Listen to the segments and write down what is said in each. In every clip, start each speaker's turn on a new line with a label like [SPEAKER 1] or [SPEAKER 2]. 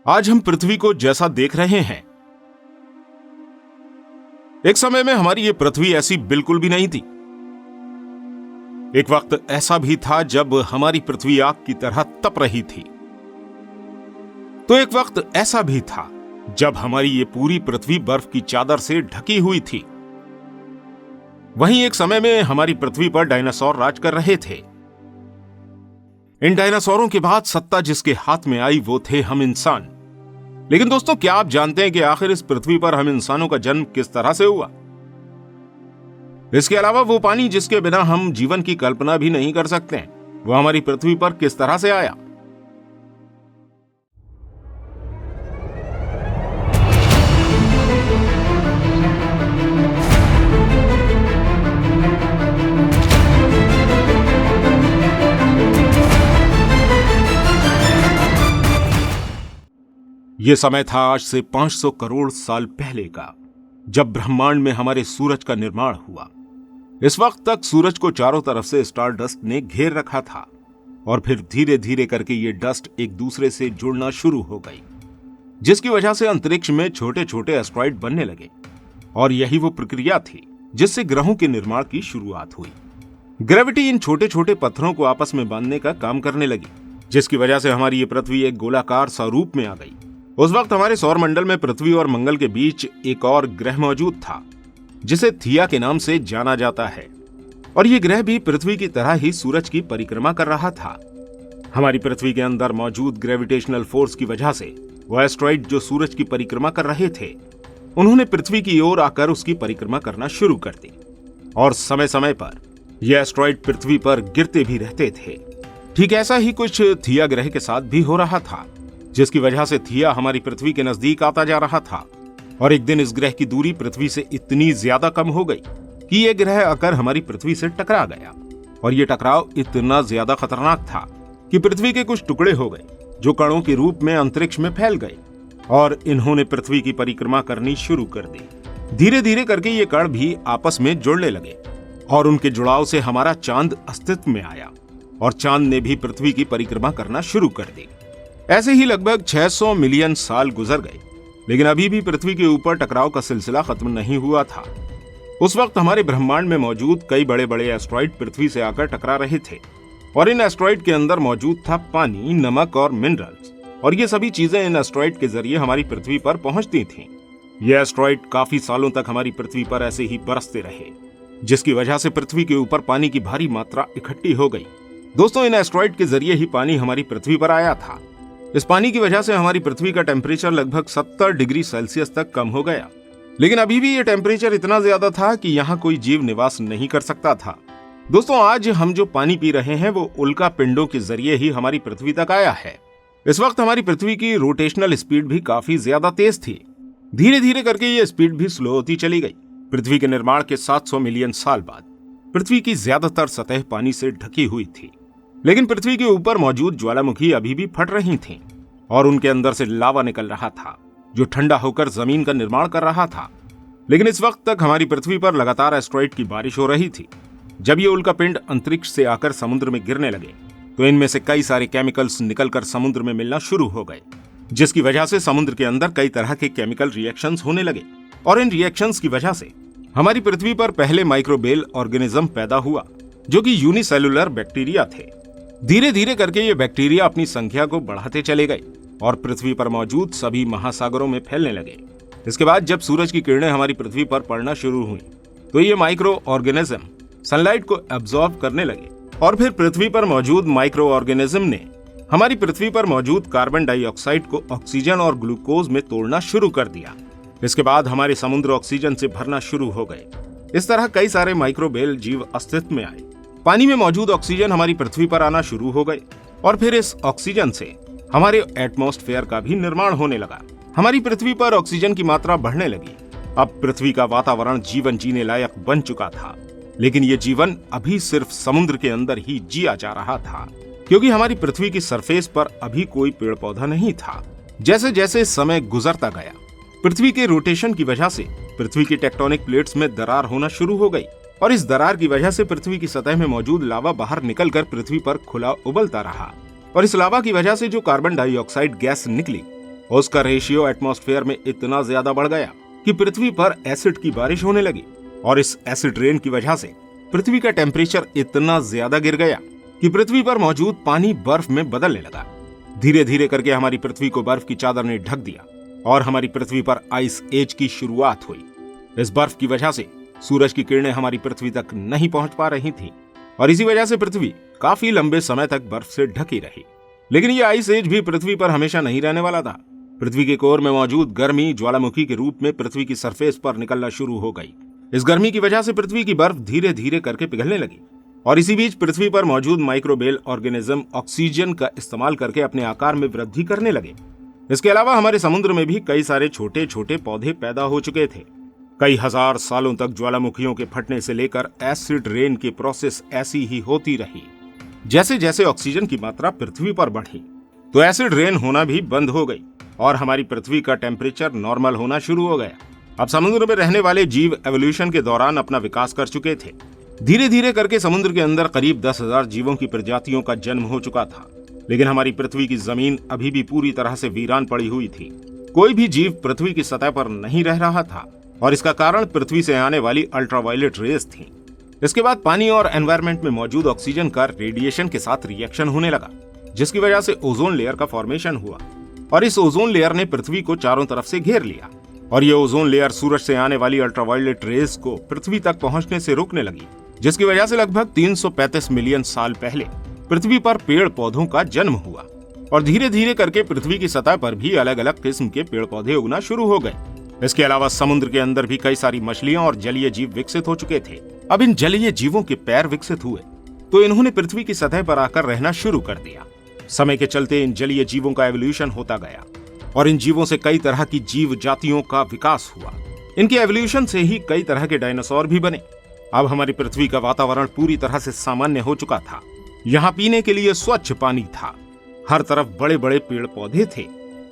[SPEAKER 1] आज हम पृथ्वी को जैसा देख रहे हैं, एक समय में हमारी ये पृथ्वी ऐसी बिल्कुल भी नहीं थी। एक वक्त ऐसा भी था जब हमारी पृथ्वी आग की तरह तप रही थी। तो एक वक्त ऐसा भी था जब हमारी ये पूरी पृथ्वी बर्फ की चादर से ढकी हुई थी। वहीं एक समय में हमारी पृथ्वी पर डायनासोर राज कर रहे थे। इन डायनासोरों के बाद सत्ता जिसके हाथ में आई वो थे हम इंसान। लेकिन दोस्तों, क्या आप जानते हैं कि आखिर इस पृथ्वी पर हम इंसानों का जन्म किस तरह से हुआ? इसके अलावा वो पानी जिसके बिना हम जीवन की कल्पना भी नहीं कर सकते, वो हमारी पृथ्वी पर किस तरह से आया? यह समय था आज से 500 करोड़ साल पहले का, जब ब्रह्मांड में हमारे सूरज का निर्माण हुआ। इस वक्त तक सूरज को चारों तरफ से स्टार डस्ट ने घेर रखा था और फिर धीरे धीरे करके ये डस्ट एक दूसरे से जुड़ना शुरू हो गई, जिसकी वजह से अंतरिक्ष में छोटे छोटे एस्ट्रॉइड बनने लगे। और यही वो प्रक्रिया थी जिससे ग्रहों के निर्माण की शुरुआत हुई। ग्रेविटी इन छोटे छोटे पत्थरों को आपस में बांधने का काम करने लगी, जिसकी वजह से हमारी ये पृथ्वी एक गोलाकार स्वरूप में आ गई। उस वक्त हमारे सौरमंडल में पृथ्वी और मंगल के बीच एक और ग्रह मौजूद था, जिसे थिया के नाम से जाना जाता है। और यह ग्रह भी पृथ्वी की तरह ही सूरज की परिक्रमा कर रहा था। हमारी पृथ्वी के अंदर मौजूद ग्रेविटेशनल फोर्स की वजह से वो एस्ट्रॉइड जो सूरज की परिक्रमा कर रहे थे, उन्होंने पृथ्वी की ओर आकर उसकी परिक्रमा करना शुरू कर दी। और समय समय पर यह एस्ट्रॉइड पृथ्वी पर गिरते भी रहते थे। ठीक ऐसा ही कुछ थिया ग्रह के साथ भी हो रहा था, जिसकी वजह से थिया हमारी पृथ्वी के नजदीक आता जा रहा था। और एक दिन इस ग्रह की दूरी पृथ्वी से इतनी ज्यादा कम हो गई कि यह ग्रह आकर हमारी पृथ्वी से टकरा गया। और यह टकराव इतना ज्यादा खतरनाक था कि पृथ्वी के कुछ टुकड़े हो गए, जो कणों के रूप में अंतरिक्ष में फैल गए और इन्होंने पृथ्वी की परिक्रमा करनी शुरू कर दी। धीरे धीरे करके ये कण भी आपस में जुड़ने लगे और उनके जुड़ाव से हमारा चांद अस्तित्व में आया और चांद ने भी पृथ्वी की परिक्रमा करना शुरू कर दी। ऐसे ही लगभग 600 मिलियन साल गुजर गए, लेकिन अभी भी पृथ्वी के ऊपर टकराव का सिलसिला खत्म नहीं हुआ था। उस वक्त हमारे ब्रह्मांड में मौजूद कई बड़े बड़े एस्ट्रॉइड पृथ्वी से आकर टकरा रहे थे और इन एस्ट्रॉइड के अंदर मौजूद था पानी, नमक और मिनरल्स। और ये सभी चीजें इन एस्ट्रॉइड के जरिए हमारी पृथ्वी पर पहुंचती थीं। ये एस्ट्रॉइड काफी सालों तक हमारी पृथ्वी पर ऐसे ही बरसते रहे, जिसकी वजह से पृथ्वी के ऊपर पानी की भारी मात्रा इकट्ठी हो गई। दोस्तों, इन एस्ट्रॉइड के जरिए ही पानी हमारी पृथ्वी पर आया था। इस पानी की वजह से हमारी पृथ्वी का टेम्परेचर लगभग 70 डिग्री सेल्सियस तक कम हो गया। लेकिन अभी भी ये टेम्परेचर इतना ज्यादा था कि यहाँ कोई जीव निवास नहीं कर सकता था। दोस्तों, आज हम जो पानी पी रहे हैं वो उल्का पिंडों के जरिए ही हमारी पृथ्वी तक आया है। इस वक्त हमारी पृथ्वी की रोटेशनल स्पीड भी काफी ज्यादा तेज थी। धीरे धीरे करके ये स्पीड भी स्लो होती चली गई। पृथ्वी के निर्माण के 700 मिलियन साल बाद पृथ्वी की ज्यादातर सतह पानी से ढकी हुई थी, लेकिन पृथ्वी के ऊपर मौजूद ज्वालामुखी अभी भी फट रही थीं और उनके अंदर से लावा निकल रहा था, जो ठंडा होकर जमीन का निर्माण कर रहा था। लेकिन इस वक्त तक हमारी पृथ्वी पर लगातार एस्ट्रॉइड की बारिश हो रही थी। जब ये उल्कापिंड अंतरिक्ष से आकर समुद्र में गिरने लगे, तो इनमें से कई सारे केमिकल्स निकलकर समुद्र में मिलना शुरू हो गए, जिसकी वजह से समुद्र के अंदर कई तरह के केमिकल रिएक्शंस होने लगे। और इन रिएक्शंस की वजह से हमारी पृथ्वी पर पहले माइक्रोबियल ऑर्गेनिज्म पैदा हुआ, जो कि यूनिसेलुलर बैक्टीरिया थे। धीरे धीरे करके ये बैक्टीरिया अपनी संख्या को बढ़ाते चले गए और पृथ्वी पर मौजूद सभी महासागरों में फैलने लगे। इसके बाद जब सूरज की किरणें हमारी पृथ्वी पर पड़ना शुरू हुई, तो ये माइक्रो ऑर्गेनिज्म सनलाइट को एब्जॉर्ब करने लगे और फिर पृथ्वी पर मौजूद माइक्रो ऑर्गेनिज्म ने हमारी पृथ्वी पर मौजूद कार्बन डाइऑक्साइड को ऑक्सीजन और ग्लूकोज में तोड़ना शुरू कर दिया। इसके बाद हमारे समुद्र ऑक्सीजन से भरना शुरू हो गए। इस तरह कई सारे माइक्रोबियल जीव अस्तित्व में आए। पानी में मौजूद ऑक्सीजन हमारी पृथ्वी पर आना शुरू हो गए और फिर इस ऑक्सीजन से हमारे एटमॉस्फेयर का भी निर्माण होने लगा। हमारी पृथ्वी पर ऑक्सीजन की मात्रा बढ़ने लगी। अब पृथ्वी का वातावरण जीवन जीने लायक बन चुका था, लेकिन ये जीवन अभी सिर्फ समुद्र के अंदर ही जिया जा रहा था, क्योंकि हमारी पृथ्वी की सरफेस पर अभी कोई पेड़ पौधा नहीं था। जैसे जैसे समय गुजरता गया, पृथ्वी के रोटेशन की वजह से पृथ्वी की टेक्टोनिक प्लेट्स में दरार होना शुरू हो गई और इस दरार की वजह से पृथ्वी की सतह में मौजूद लावा बाहर निकलकर पृथ्वी पर खुला उबलता रहा। और इस लावा की वजह से जो कार्बन डाइऑक्साइड गैस निकली, उसका रेशियो एटमॉस्फेयर में इतना ज्यादा बढ़ गया कि पृथ्वी पर एसिड की बारिश होने लगी, और इस एसिड रेन की वजह से पृथ्वी का टेम्परेचर इतना ज्यादा गिर गया कि पृथ्वी पर मौजूद पानी बर्फ में बदलने लगा। धीरे धीरे करके हमारी पृथ्वी को बर्फ की चादर ने ढक दिया और हमारी पृथ्वी पर आइस एज की शुरुआत हुई। इस बर्फ की वजह से सूरज की किरणें हमारी पृथ्वी तक नहीं पहुंच पा रही थी और इसी वजह से पृथ्वी काफी लंबे समय तक बर्फ से ढकी रही। लेकिन यह आइस एज भी पृथ्वी पर हमेशा नहीं रहने वाला था। पृथ्वी के कोर में मौजूद गर्मी ज्वालामुखी के रूप में पृथ्वी की सरफेस पर निकलना शुरू हो गई। इस गर्मी की वजह से पृथ्वी की बर्फ धीरे धीरे करके पिघलने लगी और इसी बीच पृथ्वी पर मौजूद माइक्रोबियल ऑर्गेनिज्म ऑक्सीजन का इस्तेमाल करके अपने आकार में वृद्धि करने लगे। इसके अलावा हमारे समुद्र में भी कई सारे छोटे छोटे पौधे पैदा हो चुके थे। कई हजार सालों तक ज्वालामुखियों के फटने से लेकर एसिड रेन की प्रोसेस ऐसी ही होती रही। जैसे जैसे ऑक्सीजन की मात्रा पृथ्वी पर बढ़ी तो एसिड रेन होना भी बंद हो गई और हमारी पृथ्वी का टेम्परेचर नॉर्मल होना शुरू हो गया। अब समुद्र में रहने वाले जीव एवोल्यूशन के दौरान अपना विकास कर चुके थे। धीरे धीरे करके समुद्र के अंदर करीब 10,000 जीवों की प्रजातियों का जन्म हो चुका था। लेकिन हमारी पृथ्वी की जमीन अभी भी पूरी तरह से वीरान पड़ी हुई थी। कोई भी जीव पृथ्वी की सतह पर नहीं रह रहा था और इसका कारण पृथ्वी से आने वाली अल्ट्रावायलेट रेज थी। इसके बाद पानी और एनवायरमेंट में मौजूद ऑक्सीजन का रेडिएशन के साथ रिएक्शन होने लगा, जिसकी वजह से ओजोन लेयर का फॉर्मेशन हुआ और इस ओजोन लेयर ने पृथ्वी को चारों तरफ से घेर लिया और ये ओजोन लेयर सूरज से आने वाली अल्ट्रावायलेट रेज को पृथ्वी तक पहुंचने से रोकने लगी, जिसकी वजह से लगभग 335 मिलियन साल पहले पृथ्वी पर पेड़ पौधों का जन्म हुआ और धीरे धीरे करके पृथ्वी की सतह पर भी अलग अलग किस्म के पेड़ पौधे उगना शुरू हो गए। इसके अलावा समुद्र के अंदर भी कई सारी मछलियां और जलीय जीव विकसित हो चुके थे। अब इन जलीय जीवों के पैर विकसित हुए तो इन्होंने पृथ्वी की सतह पर आकर रहना शुरू कर दिया। समय के चलते इन जलीय जीवों का एवोल्यूशन होता गया और इन जीवों से कई तरह की जीव जातियों का विकास हुआ। इनके एवोल्यूशन से ही कई तरह के डायनासोर भी बने। अब हमारी पृथ्वी का वातावरण पूरी तरह से सामान्य हो चुका था। यहाँ पीने के लिए स्वच्छ पानी था, हर तरफ बड़े बड़े पेड़ पौधे थे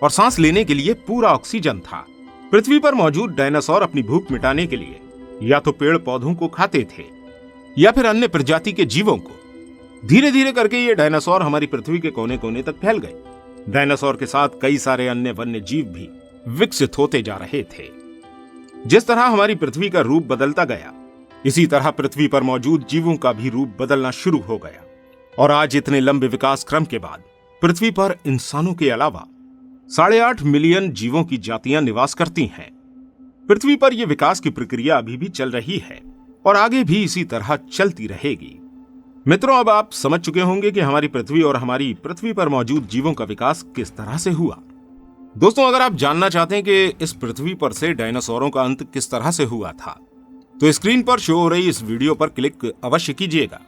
[SPEAKER 1] और सांस लेने के लिए पूरा ऑक्सीजन था। पृथ्वी पर मौजूद डायनासोर अपनी भूख मिटाने के लिए या तो पेड़ पौधों को खाते थे या फिर अन्य प्रजाति के जीवों को। धीरे धीरे करके ये डायनासोर हमारी पृथ्वी के कोने कोने तक फैल गए। डायनासोर के साथ कई सारे अन्य वन्य जीव भी विकसित होते जा रहे थे। जिस तरह हमारी पृथ्वी का रूप बदलता गया, इसी तरह पृथ्वी पर मौजूद जीवों का भी रूप बदलना शुरू हो गया और आज इतने लंबे विकास क्रम के बाद पृथ्वी पर इंसानों के अलावा 8.5 मिलियन जीवों की जातियां निवास करती हैं। पृथ्वी पर यह विकास की प्रक्रिया अभी भी चल रही है और आगे भी इसी तरह चलती रहेगी। मित्रों, अब आप समझ चुके होंगे कि हमारी पृथ्वी और हमारी पृथ्वी पर मौजूद जीवों का विकास किस तरह से हुआ। दोस्तों, अगर आप जानना चाहते हैं कि इस पृथ्वी पर से डायनासोरों का अंत किस तरह से हुआ था, तो स्क्रीन पर शो हो रही इस वीडियो पर क्लिक अवश्य कीजिएगा।